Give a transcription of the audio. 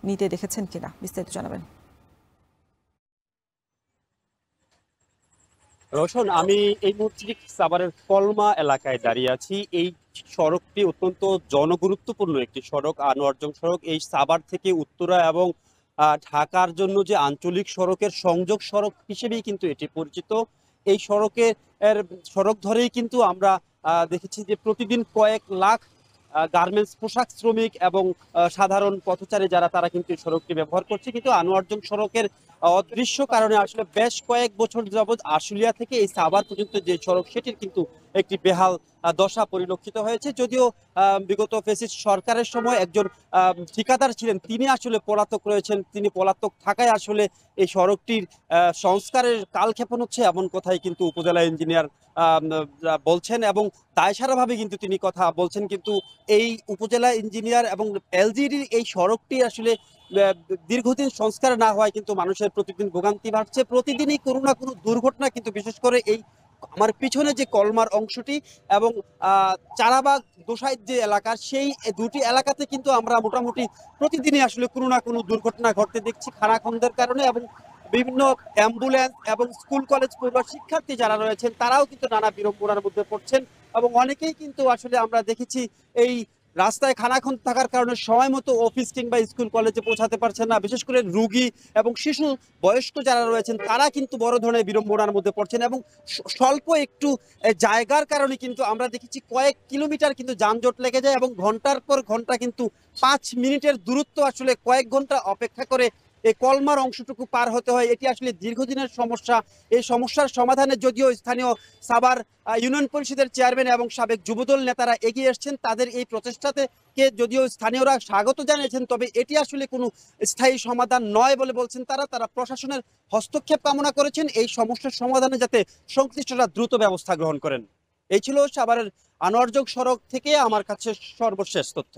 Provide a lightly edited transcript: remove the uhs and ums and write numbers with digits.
নিতে দেখেছেন কিনা, বিস্তারিত জানাবেন। রোশন, আমি এই মুহূর্তে সাভারের কলমা এলাকায় দাঁড়িয়ে আছি। এই সড়কটি অত্যন্ত জনগুরুত্বপূর্ণ একটি সড়ক, আনোয়ারজং সড়ক। এই সাভার থেকে উত্তরা এবং ঢাকার জন্য যে আঞ্চলিক সড়কের সংযোগ সড়ক হিসেবেই কিন্তু এটি পরিচিত। এই সড়ক ধরেই কিন্তু আমরা দেখেছি যে প্রতিদিন কয়েক লাখ গার্মেন্টস পোশাক শ্রমিক এবং সাধারণ পথচারী যারা তারা কিন্তু এই সড়কটি ব্যবহার করছে। কিন্তু আনোয়ারজং সড়কের অদৃশ্য কারণে আসলে বেশ কয়েক বছর যাবৎ আশুলিয়া থেকে এই সাভার পর্যন্ত যে সড়ক সেটির কিন্তু একটি বেহাল দশা পরিলক্ষিত হয়েছে। যদিও বিগত ফ্যাসিস্ট সরকারের সময় একজন ঠিকাদার ছিলেন, তিনি আসলে পলাতক রয়েছেন। তিনি পলাতক থাকায় আসলে এই সড়কটির সংস্কারের কালক্ষেপণ হচ্ছে এমন কথাই কিন্তু উপজেলা ইঞ্জিনিয়ার বলছেন এবং দায়সারাভাবে কিন্তু তিনি কথা বলছেন। কিন্তু এই উপজেলা ইঞ্জিনিয়ার এবং এলজিডির এই সড়কটি আসলে দীর্ঘদিন সংস্কার না হওয়ায় কিন্তু মানুষের প্রতিদিন ভোগান্তি বাড়ছে। প্রতিদিনই কোনো না কোনো দুর্ঘটনা কিন্তু, বিশেষ করে এই আমার পিছনে যে কলমার অংশটি এবং চারাবাগ দোসাইদ যে এলাকা, সেই দুটি এলাকাতে কিন্তু আমরা মোটামুটি প্রতিদিনই আসলে কোনো না কোনো দুর্ঘটনা ঘটতে দেখছি খানাখন্দের কারণে। এবং বিভিন্ন অ্যাম্বুলেন্স এবং স্কুল কলেজ পড়ুয়া শিক্ষার্থী যারা রয়েছেন তারাও কিন্তু নানা বিড়ম্বনার মধ্যে পড়ছেন এবং অনেকেই কিন্তু আসলে আমরা দেখেছি এই রাস্তায় খানাখন্দ থাকার কারণে সময় মতো অফিস কিংবা স্কুল কলেজে পৌঁছাতে পারছেন না। বিশেষ করে রোগী এবং শিশু বয়স্ক যারা রয়েছেন তারা কিন্তু বড় ধরনের বিড়ম্বনার মধ্যে পড়ছেন এবং স্বল্প একটু জায়গার কারণে কিন্তু আমরা দেখেছি কয়েক কিলোমিটার কিন্তু যানজট লেগে যায় এবং ঘন্টার পর ঘন্টা কিন্তু 5 মিনিটের দূরত্ব আসলে কয়েক ঘন্টা অপেক্ষা করে এই কলমার অংশটুকু পার হতে হয়। এটি আসলে দীর্ঘদিনের সমস্যা। এই সমস্যার সমাধানে যদিও স্থানীয় সাভার ইউনিয়ন পরিষদের চেয়ারম্যান এবং সাবেক যুবদল নেতারা এগিয়ে এসছেন, তাদের এই প্রচেষ্টাতে যদিও স্থানীয়রা স্বাগত জানিয়েছেন, তবে এটি আসলে কোনো স্থায়ী সমাধান নয় বলে বলছেন তারা প্রশাসনের হস্তক্ষেপ কামনা করেছেন এই সমস্যার সমাধানে যাতে সংশ্লিষ্টরা দ্রুত ব্যবস্থা গ্রহণ করেন। এই ছিল সাভারের আনোয়ারজং সড়ক থেকে আমার কাছে সর্বশেষ তথ্য।